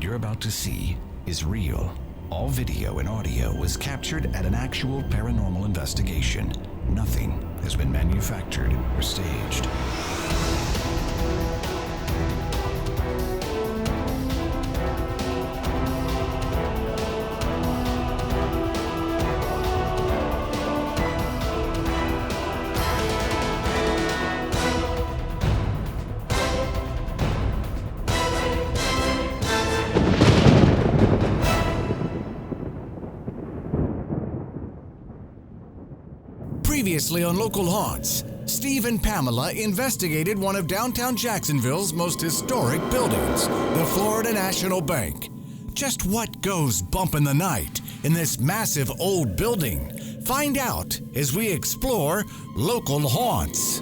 you're about to see is real. All video and audio was captured at an actual paranormal investigation. Nothing has been manufactured or staged. Previously on Local Haunts, Steve and Pamela investigated one of downtown Jacksonville's most historic buildings, the Florida National Bank. Just what goes bump in the night in this massive old building? Find out as we explore Local Haunts.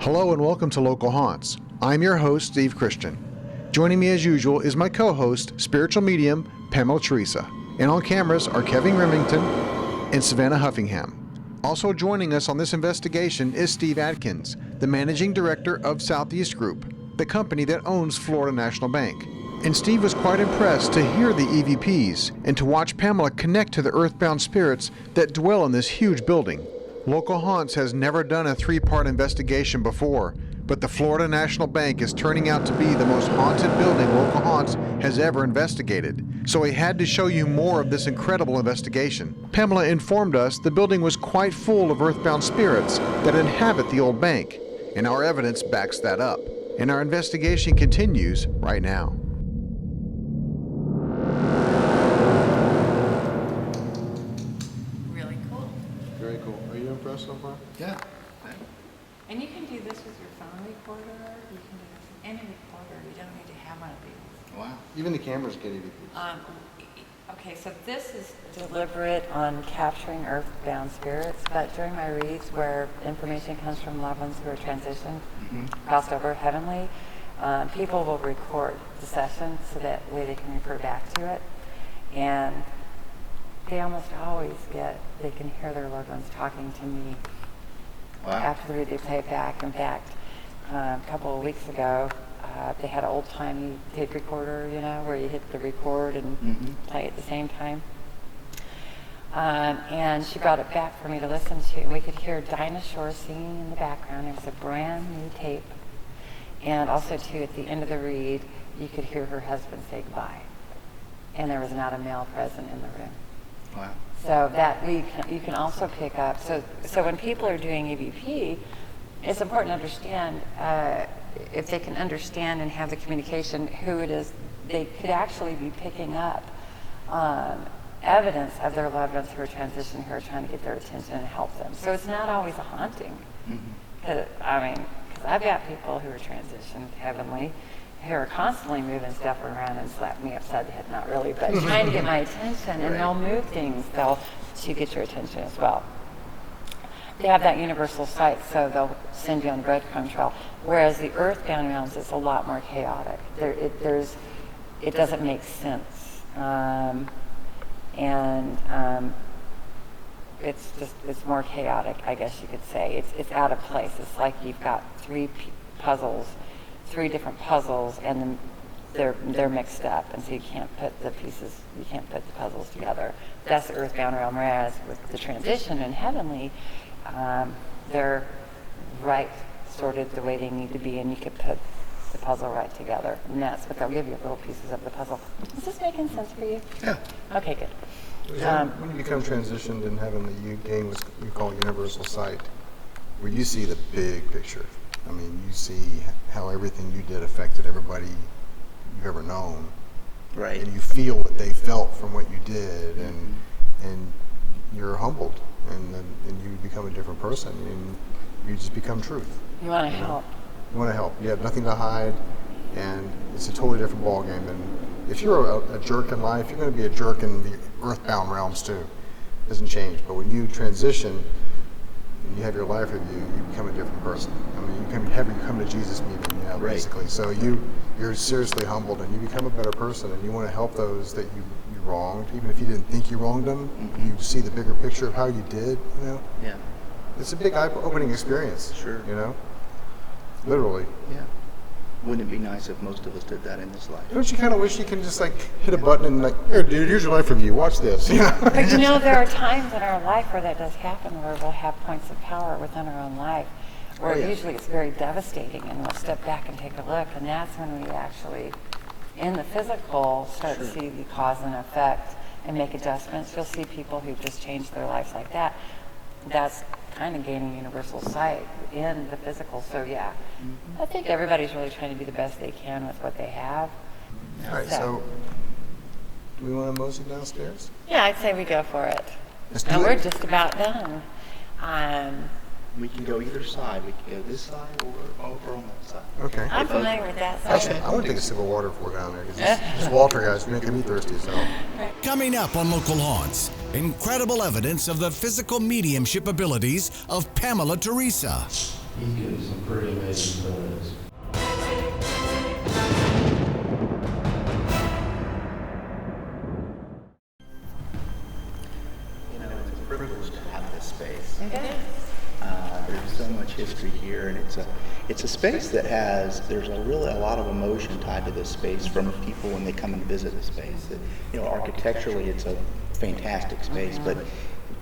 Hello and welcome to Local Haunts. I'm your host, Steve Christian. Joining me as usual is my co-host, spiritual medium, Pamela Theresa. And on cameras are Kevin Remington and Savannah Huffingham. Also joining us on this investigation is Steve Adkins, the managing director of Southeast Group, the company that owns Florida National Bank. And Steve was quite impressed to hear the EVPs and to watch Pamela connect to the earthbound spirits that dwell in this huge building. Local Haunts has never done a three-part investigation before, but the Florida National Bank is turning out to be the most haunted building Local Haunts has ever investigated. So we had to show you more of this incredible investigation. Pamela informed us the building was quite full of earthbound spirits that inhabit the old bank, and our evidence backs that up. And our investigation continues right now. Really cool. Very cool. Are you impressed so far? Yeah. And you can do this with your phone recorder. You can do this with any recorder. You don't need to have one of these. Wow. Even the cameras get EVPs. Okay, so this is deliberate on capturing earthbound spirits, but during my reads where information comes from loved ones who are transitioned, crossed over heavenly, people will record the session so that way they can refer back to it. And they almost always they can hear their loved ones talking to me. Wow. After the read, they play it back. In fact, a couple of weeks ago, they had an old-timey tape recorder, where you hit the record and play at the same time. And she brought it back for me to listen to. We could hear Dinah Shore singing in the background. It was a brand new tape. And also, too, at the end of the read, you could hear her husband say goodbye. And there was not a male present in the room. Wow. So that you can also pick up. So when people are doing EVP, it's important to understand if they can understand and have the communication who it is. They could actually be picking up evidence of their loved ones who are transitioning, who are trying to get their attention and help them. So it's not always a haunting. Because I've got people who are transitioned heavenly, who are constantly moving stuff around and slapping me upside the head, not really, but trying to get my attention, and they'll move things to get your attention as well. They have that universal sight, so they'll send you on the breadcrumb trail, whereas the earthbound realms is a lot more chaotic. It doesn't make sense. It's more chaotic, I guess you could say. It's out of place. It's like you've got three different puzzles, and they're mixed up, and so you can't put the puzzles together. That's the earthbound realm, whereas with the transition in heavenly, they're right sorted the way they need to be, and you could put the puzzle right together, and that's what they'll give you, little pieces of the puzzle. Is this making sense for you? Yeah. Okay, good. When you become transitioned in heavenly, you gain what we call universal sight, where you see the big picture. I mean, you see how everything you did affected everybody you've ever known. Right. And you feel what they felt from what you did, and you're humbled, and you become a different person, and you just become truth. You want to help. You want to help. You have nothing to hide, and it's a totally different ballgame. And if you're a jerk in life, you're going to be a jerk in the earthbound realms too. It doesn't change. But when you transition, and you have your life review, you become a different person. I mean, you come to Jesus meeting, Right. basically. So you're seriously humbled, and you become a better person, and you want to help those that you wronged, even if you didn't think you wronged them. You see the bigger picture of how you did. Yeah. It's a big eye-opening experience. Sure. Literally. Yeah. Wouldn't it be nice if most of us did that in this life? Don't you kind of wish you could just like hit a button and like, here, dude, here's your life review. Watch this. But you know, there are times in our life where that does happen, where we'll have points of power within our own life, where usually it's very devastating, and we'll step back and take a look, and that's when we actually, in the physical, start to see the cause and effect and make adjustments. You'll see people who just changed their lives like that. That's kind of gaining universal sight in the physical. So yeah, I think everybody's really trying to do the best they can with what they have. All right, so do we want to mosey downstairs? Yeah, I'd say we go for it. Let's do And it. we're just about done. We can go either side. We can go this side or over on that side. Okay. I'm familiar with that. Actually, I want to take a sip of water before we're down there, because this Walter guy's making me thirsty, so. Coming up on Local Haunts, incredible evidence of the physical mediumship abilities of Pamela Theresa. He's getting some pretty amazing photos. You know, it's a privilege to have this space. It is. There's so much history here, and it's a space that there's a lot of emotion tied to this space from people when they come and visit the space. You know, architecturally, it's a fantastic space, but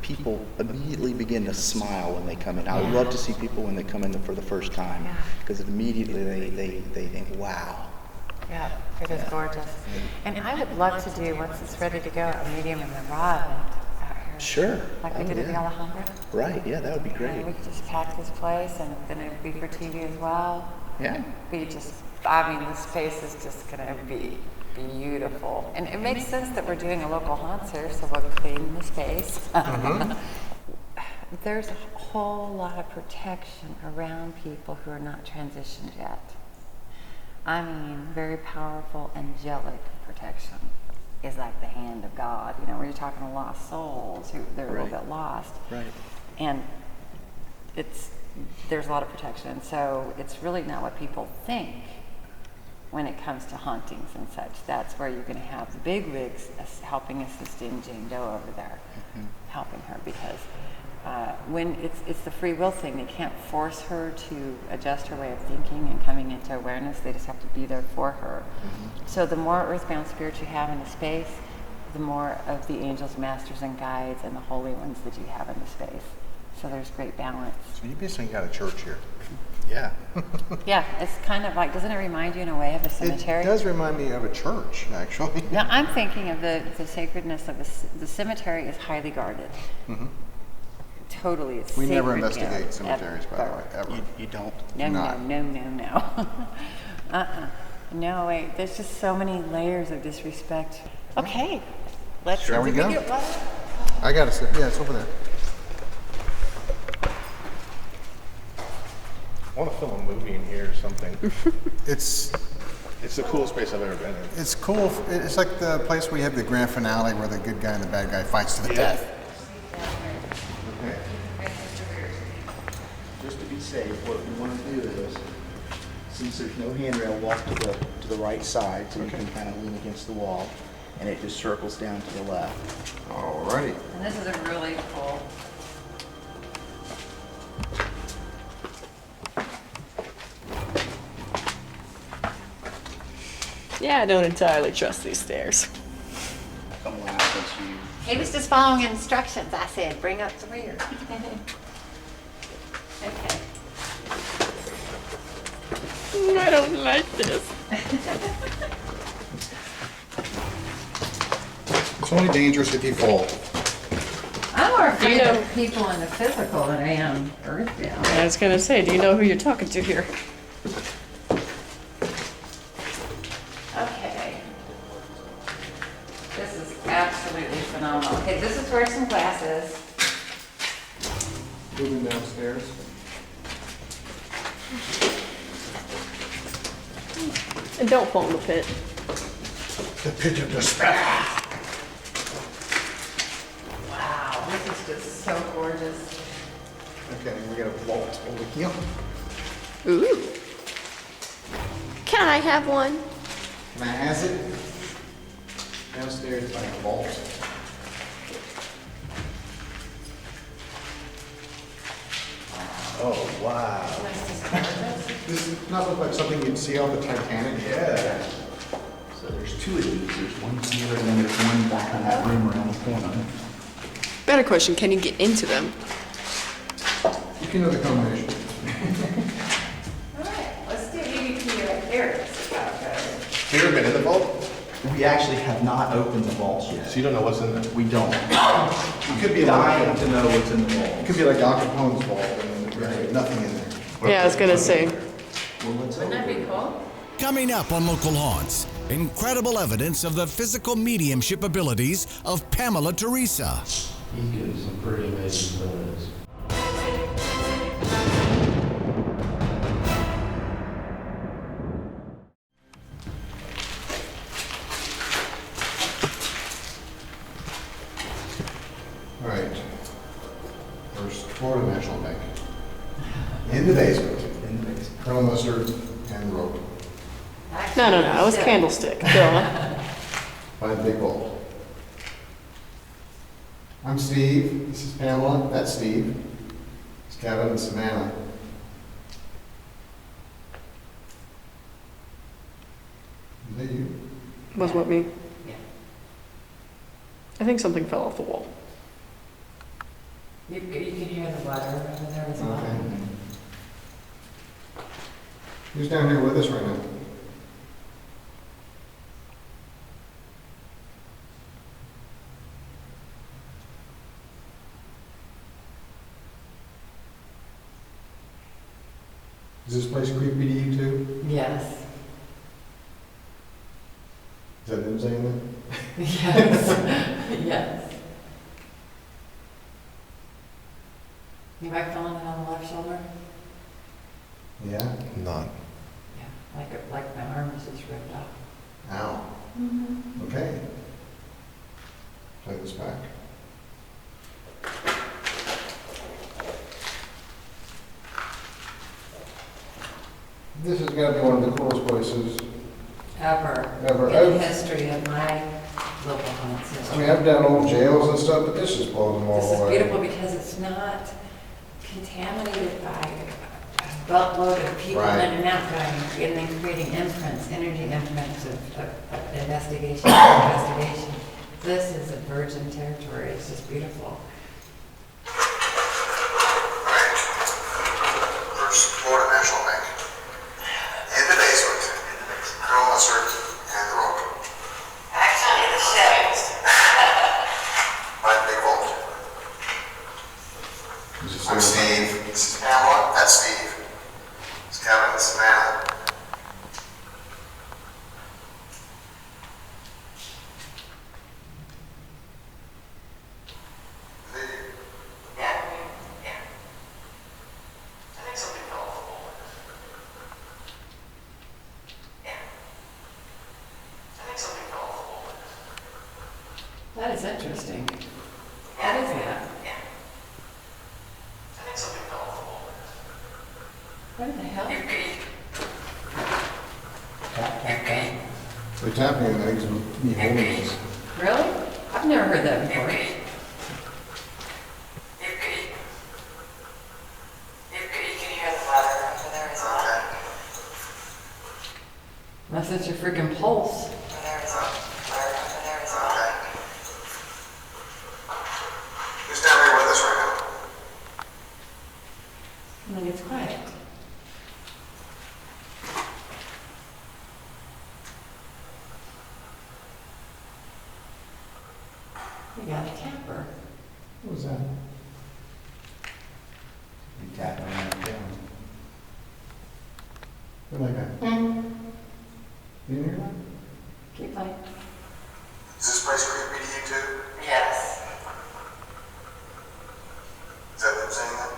people immediately begin to smile when they come in. I love to see people when they come in for the first time, because immediately they think, wow. Yeah, it is gorgeous. And I would love to do, once it's ready to go, a medium in the raw event out here. Sure. Like we did at the Alhambra. Right, yeah, that would be And great. we could just pack this place, and then it'd be for TV as well. Yeah. I mean, the space is just going to be beautiful. And it makes sense that we're doing a local haunts here, so we'll clean the space. There's a whole lot of protection around people who are not transitioned yet. I mean, very powerful angelic protection is like the hand of God, you know, where you're talking to lost souls who they're a little bit lost. Right. And there's a lot of protection. So it's really not what people think when it comes to hauntings and such. That's where you're going to have the big wigs helping assist in Jane Doe over there, helping her, because when it's the free will thing, they can't force her to adjust her way of thinking and coming into awareness. They just have to be there for her. So the more earthbound spirits you have in the space, the more of the angels, masters, and guides, and the holy ones that you have in the space. So there's great balance. So you basically got a church here. Yeah. Yeah, it's kind of like, doesn't it remind you in a way of a cemetery? It does remind me of a church, actually. Now, I'm thinking of the sacredness of the cemetery is highly guarded. Totally, it's We never sacred investigate there, cemeteries, by the way, ever. You don't. No. No, wait, there's just so many layers of disrespect. Okay, let's Shall we go? get water? I got to sit. Yeah, it's over there. I want to film a movie in here or something. It's It's the coolest place I've ever been in. it's cool. It's like the place where you have the grand finale where the good guy and the bad guy fights to the death. Just to be safe, what we want to do is, since there's no handrail, walk to the right side so you can kind of lean against the wall, and it just circles down to the left. Alrighty. And this is a really cool. Yeah, I don't entirely trust these stairs. Come laugh at you. He was just following instructions. I said, bring up the rear. Okay. I don't like this. It's only dangerous if you fall. I'm more afraid You know- of people in the physical than I am earthbound. I was gonna say, do you know who you're talking to here? Okay. This is absolutely phenomenal. Okay, this is where some glasses. Moving downstairs. And don't fall in the pit. The pit of despair. Wow, this is just so gorgeous. Okay, we got a vault over here. Ooh. Can I have one? Can I has it? Downstairs is like a vault. Oh, wow. This does not look like something you'd see off the Titanic. Yeah. So there's two of these. There's one here and then there's one back in that room around the corner. Better question, can you get into them? You can know the combination. All right, let's do EVP right here. See how it goes. Have you ever been in the vault? We actually have not opened the vaults yet. So you don't know what's in there? We don't. It could be Dying like to know what's in the it vault. could be like Al Capone's vault, and there's nothing in there. Yeah, I was gonna say. Well, let's Wouldn't that be cool? Coming up on Local Haunts, incredible evidence of the physical mediumship abilities of Pamela Theresa. He's getting some pretty amazing photos. All right. First, Florida National Bank. In the basement. in the basement. Colonel Mustard and rope. No, it was candlestick. Duh. By the big vault. I'm Steve. This is Pamela. That's Steve. It's Kevin and Savannah. Is that you? Was what me? Yeah. I think something fell off the wall. You can hear the water over there as well. Okay. Who's down here with us right now? Is this place creepy to you too? Yes. Is that them saying that? Yes. Yes. You might feeling it on the left shoulder? Yeah? None. Yeah. Like my arm is just ripped off. Ow. Okay. Play this back. This has got to be one of the coolest places. Ever. In the history of my local haunts I history. mean, I've done old jails and stuff, but this just blows them all This is away. beautiful because it's not contaminated by a buttload of people Right. in and out going, and then creating imprints, energy imprints of investigation. This is a virgin territory. It's just beautiful. First, Florida National Bank. In the basement. Colonel Mustard and the rope. Actually, the ship. By the big vault. I'm Steve. This is Pamela. That's Steve. It's Kevin and Savannah. That is interesting. What is that? What the hell? They're tapping and eggs and me holding this. Really? I've never heard that before. Unless it's your freaking pulse. Who's down here with us right And then it's quiet. We got a tapper. now? What was that? You tap on that down. What like that? You didn't hear that? Keep playing. Is this place creepy to you too? Yes. Is that them saying that?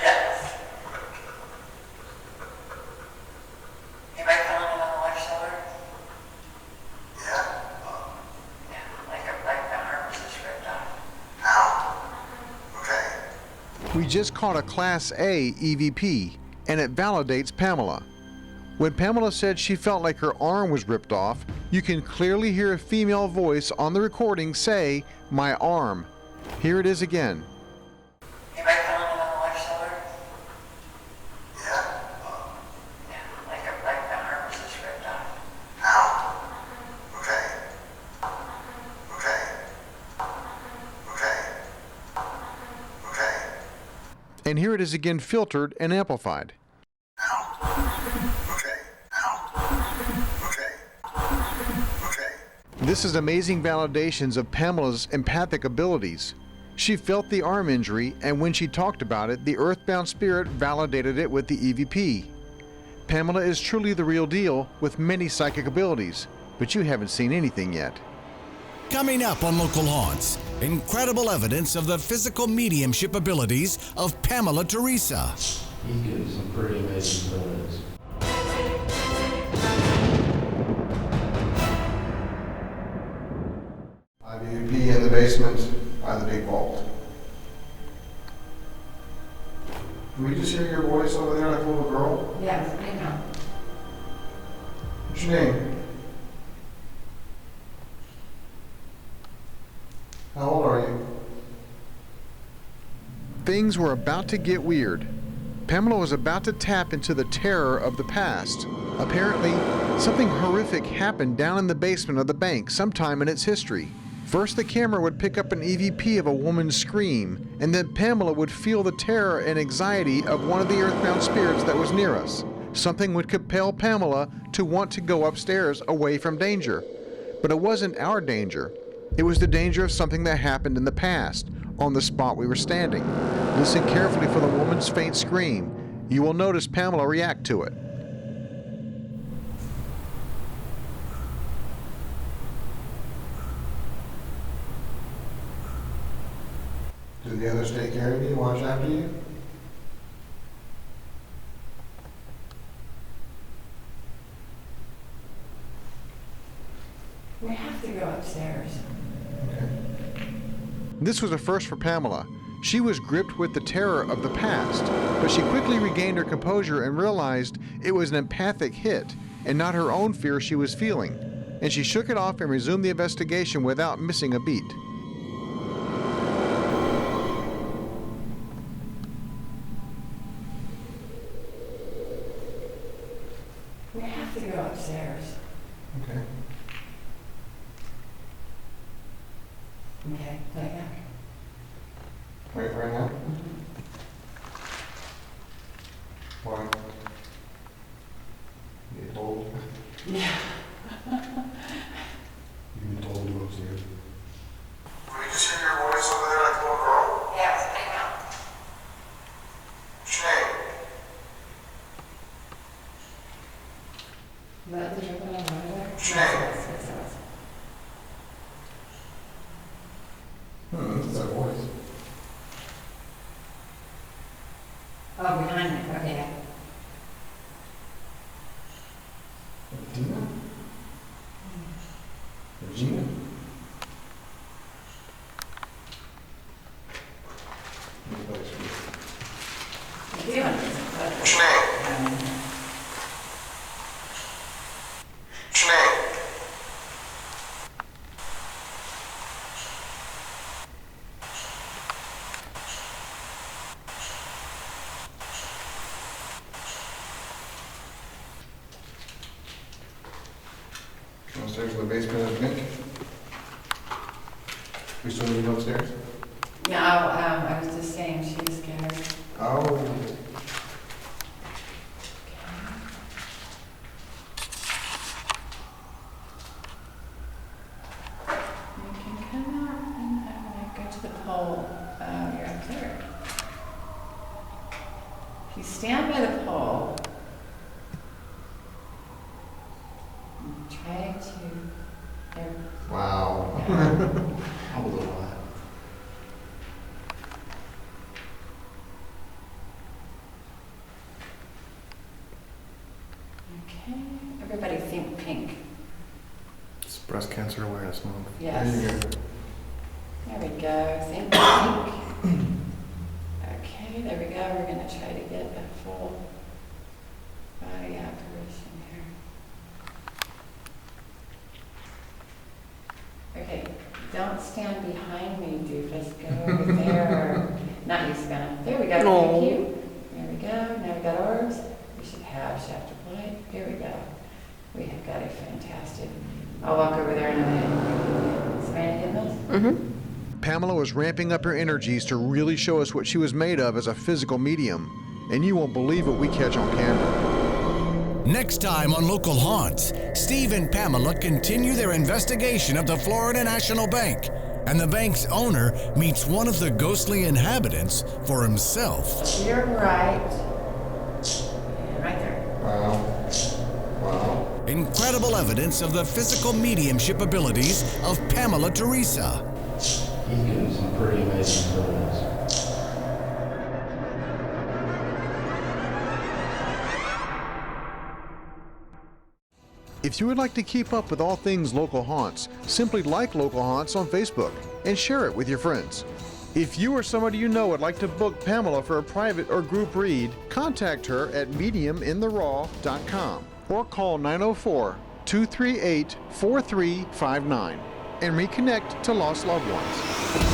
Yes. You might feel it on the left shoulder. Yeah? Yeah, like my arm was just ripped off. Ow. Okay. We just caught a Class A EVP, and it validates Pamela. When Pamela said she felt like her arm was ripped off, you can clearly hear a female voice on the recording say, "my arm." Here it is again. You might feel it on the And here it is again filtered and amplified. This is amazing validations of Pamela's empathic abilities. She felt the arm injury, and when she talked about it, the earthbound spirit validated it with the EVP. Pamela is truly the real deal with many psychic abilities, but you haven't seen anything yet. Coming up on Local Haunts, incredible evidence of the physical mediumship abilities of Pamela Theresa. He's getting some pretty amazing photos. IVP in the basement by the big vault. Can we just hear your voice over there like a little girl? Yes, I know. What's your name? How old are you? Things were about to get weird. Pamela was about to tap into the terror of the past. Apparently, something horrific happened down in the basement of the bank sometime in its history. First, the camera would pick up an EVP of a woman's scream, and then Pamela would feel the terror and anxiety of one of the earthbound spirits that was near us. Something would compel Pamela to want to go upstairs away from danger. But it wasn't our danger. It was the danger of something that happened in the past, on the spot we were standing. Listen carefully for the woman's faint scream. You will notice Pamela react to it. Do the others take care of you, watch after you? We have to go upstairs. Okay. This was a first for Pamela. She was gripped with the terror of the past, but she quickly regained her composure and realized it was an empathic hit and not her own fear she was feeling. And she shook it off and resumed the investigation without missing a beat. We have to go upstairs. Okay. Okay, let it go. Right now? Why? You get told? Yeah. You've been told to go upstairs. Will you just hear your voice over there like a little girl? Yes, I know. What's your name? Let the dripping on over there. What's your name? Yes. That's that voice. Oh, behind me, okay. Regina? Regina? What's your name? What's your name? Downstairs in the basement of the bank. We still need to go upstairs? No, I was just saying she was scared. Oh. You can come out and go to the pole. You're up there. If you stand by the pole, try to. There. Wow. I'm a little hot. Okay. Everybody think pink. It's Breast Cancer Awareness Month. Yes. There you go. There we go. Think pink. Okay, there we go. We're going to try to get a full body apparition here. Okay, don't stand behind me, doofus. Go over there. Not you, Savannah. There we go. No. Thank you. There we go. Now we got orbs. We should have shaft of light. Here we go. We have got a fantastic. I'll walk over there in a minute. Savannah, get those? Pamela Pamela was ramping up her energies to really show us what she was made of as a physical medium, and you won't believe what we catch on camera. Next time on Local Haunts, Steve and Pamela continue their investigation of the Florida National Bank, and the bank's owner meets one of the ghostly inhabitants for himself. You're right. And right there. Wow. Wow. Incredible evidence of the physical mediumship abilities of Pamela Theresa. He's getting some pretty amazing photos. If you would like to keep up with all things Local Haunts, simply like Local Haunts on Facebook and share it with your friends. If you or somebody you know would like to book Pamela for a private or group read, contact her at mediumintheraw.com or call 904-238-4359 and reconnect to lost loved ones.